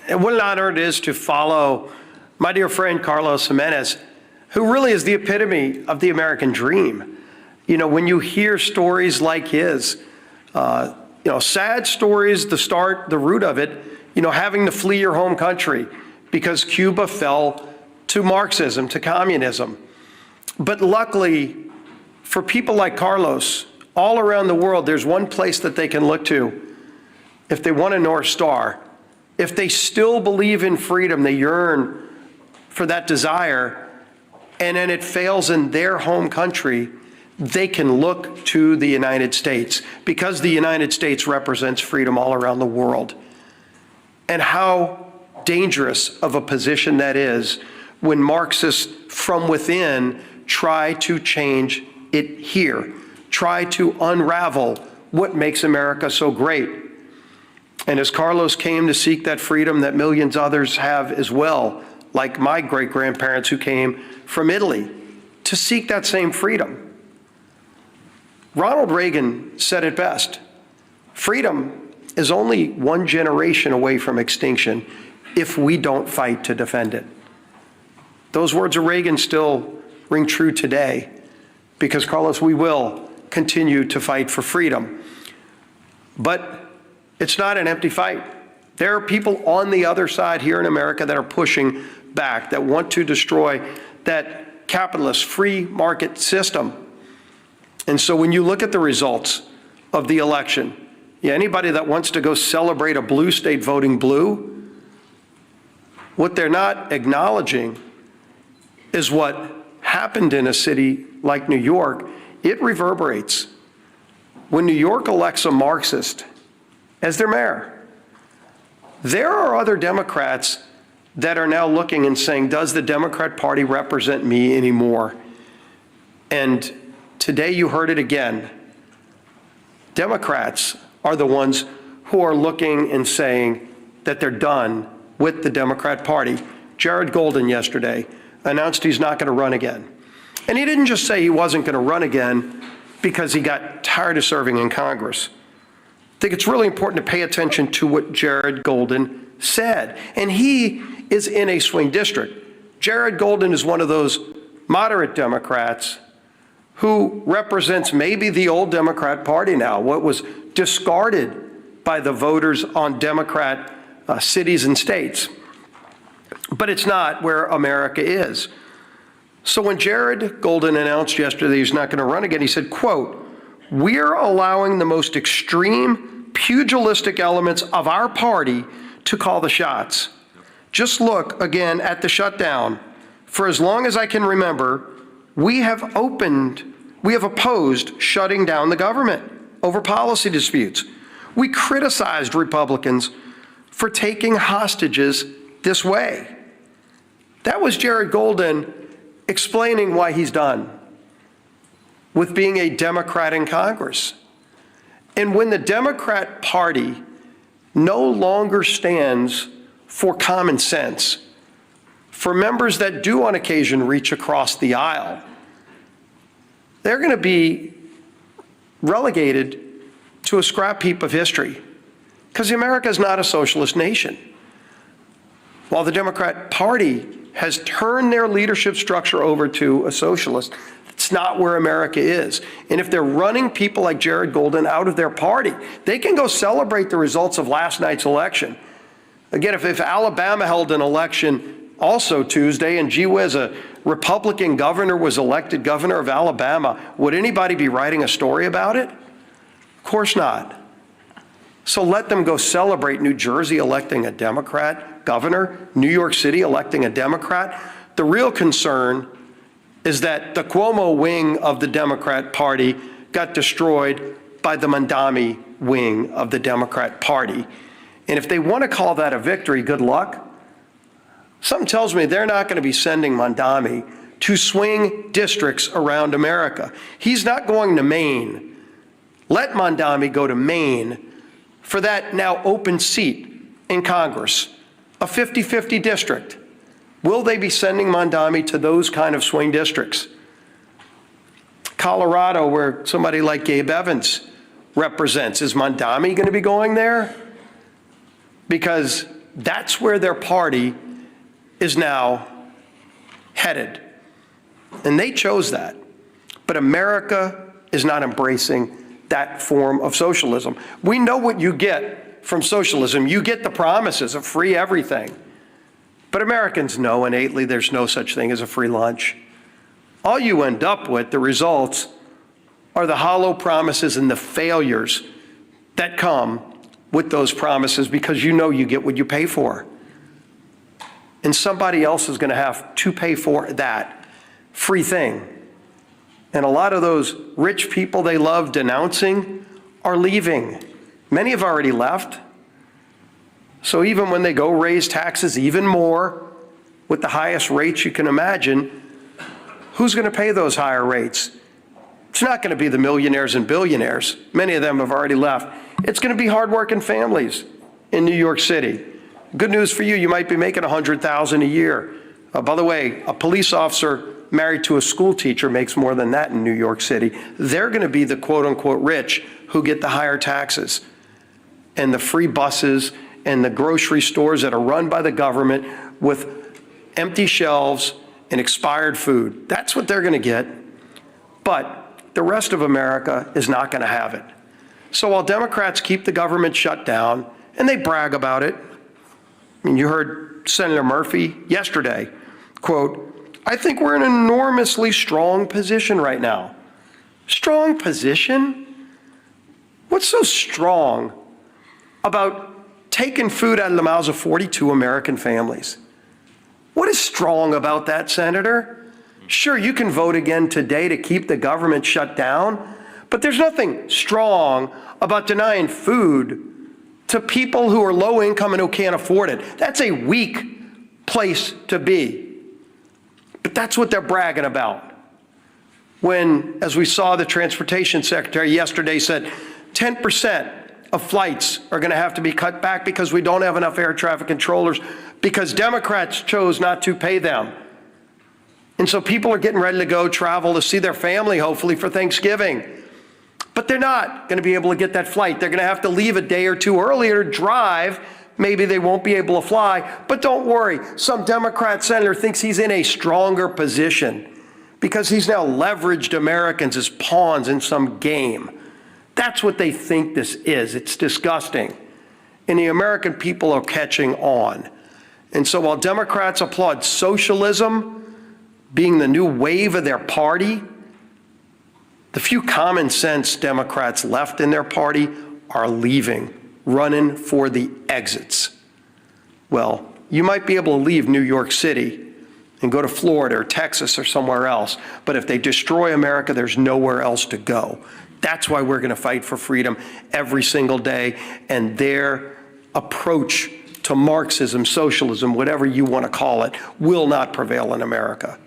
And what an honor it is to follow my dear friend Carlos Jimenez, who really is the epitome of the American dream. You know, when you hear stories like his, sad stories, the root of it, having to flee your home country because Cuba fell to Marxism, to communism. But luckily, for people like Carlos, all around the world, there's one place that they can look to if they want a North Star. If they still believe in freedom, they yearn for that desire, and then it fails in their home country, they can look to the United States, because the United States represents freedom all around the world. And how dangerous of a position that is when Marxists from within try to change it here, try to unravel what makes America so great. And as Carlos came to seek that freedom that millions others have as well, like my great-grandparents who came from Italy to seek that same freedom. Ronald Reagan said it best: freedom is only one generation away from extinction if we don't fight to defend it. Those words of Reagan still ring true today, because, Carlos, we will continue to fight for freedom. But it's not an empty fight. There are people on the other side here in America that are pushing back, that want to destroy that capitalist free market system. And so when you look at the results of the election, anybody that wants to go celebrate a blue state voting blue, what they're not acknowledging is what happened in a city like New York. It reverberates. When New York elects a Marxist as their mayor, there are other Democrats that are now looking and saying, does the Democrat Party represent me anymore? And today you heard it again. Democrats are the ones who are looking and saying that they're done with the Democrat Party. Jared Golden yesterday announced he's not going to run again. And he didn't just say he wasn't going to run again because he got tired of serving in Congress. I think it's really important to pay attention to what Jared Golden said. And he is in a swing district. Jared Golden is one of those moderate Democrats who represents maybe the old Democrat Party now, what was discarded by the voters on Democrat cities and states. But it's not where America is. So when Jared Golden announced yesterday he's not going to run again, he said, quote, "We're allowing the most extreme pugilistic elements of our party to call the shots. Just look again at the shutdown. For as long as I can remember, we have opposed shutting down the government over policy disputes. We criticized Republicans for taking hostages this way." That was Jared Golden explaining why he's done with being a Democrat in Congress. And when the Democrat Party no longer stands for common sense, for members that do on occasion reach across the aisle, they're going to be relegated to a scrap heap of history, because America is not a socialist nation. While the Democrat Party has turned their leadership structure over to a socialist, it's not where America is. And if they're running people like Jared Golden out of their party, they can go celebrate the results of last night's election. Again, if Alabama held an election also Tuesday, and gee whiz, a Republican governor was elected governor of Alabama, would anybody be writing a story about it? Of course not. So let them go celebrate New Jersey electing a Democrat governor, New York City electing a Democrat. The real concern is that the Cuomo wing of the Democrat Party got destroyed by the Mamdani wing of the Democrat Party. And if they want to call that a victory, good luck. Something tells me they're not going to be sending Mamdani to swing districts around America. He's not going to Maine. Let Mamdani go to Maine for that now open seat in Congress, a 50-50 district. Will they be sending Mamdani to those kind of swing districts? Colorado, where somebody like Gabe Evans represents, is Mamdani going to be going there? Because That's where their party is now headed. And they chose that. But America is not embracing that form of socialism. We know what you get from socialism. You get the promises of free everything. But Americans know innately there's no such thing as a free lunch. All you end up with, the results, are the hollow promises and the failures that come with those promises, because you know you get what you pay for. And somebody else is going to have to pay for that free thing. And a lot of those rich people they love denouncing are leaving. Many have already left. So even when they go raise taxes even more, with the highest rates you can imagine, who's going to pay those higher rates? It's not going to be the millionaires and billionaires. Many of them have already left. It's going to be hardworking families in New York City. Good news for you, you might be making $100,000 a year. By the way, a police officer married to a school teacher makes more than that in New York City. They're going to be the quote-unquote rich who get the higher taxes and the free buses and the grocery stores that are run by the government with empty shelves and expired food. That's what they're going to get. But the rest of America is not going to have it. So while Democrats keep the government shut down, and they brag about it, I mean, you heard Senator Murphy yesterday, quote, "I think we're in an enormously strong position right now." Strong position? What's so strong about taking food out of the mouths of 42 American families? What is strong about that, Senator? Sure, you can vote again today to keep the government shut down, but there's nothing strong about denying food to people who are low income and who can't afford it. That's a weak place to be. But that's what they're bragging about. When, as we saw, the transportation secretary yesterday said 10% of flights are going to have to be cut back because we don't have enough air traffic controllers because Democrats chose not to pay them. And so people are getting ready to go travel to see their family, hopefully, for Thanksgiving. But they're not going to be able to get that flight. They're going to have to leave a day or two earlier to drive. Maybe they won't be able to fly. But don't worry. Some Democrat senator thinks he's in a stronger position because he's now leveraged Americans as pawns in some game. That's what they think this is. It's disgusting. And the American people are catching on. And so while Democrats applaud socialism being the new wave of their party, the few common sense Democrats left in their party are leaving, running for the exits. Well, you might be able to leave New York City and go to Florida or Texas or somewhere else, but if they destroy America, there's nowhere else to go. That's why we're going to fight for freedom every single day, and their approach to Marxism, socialism, whatever you want to call it, will not prevail in America.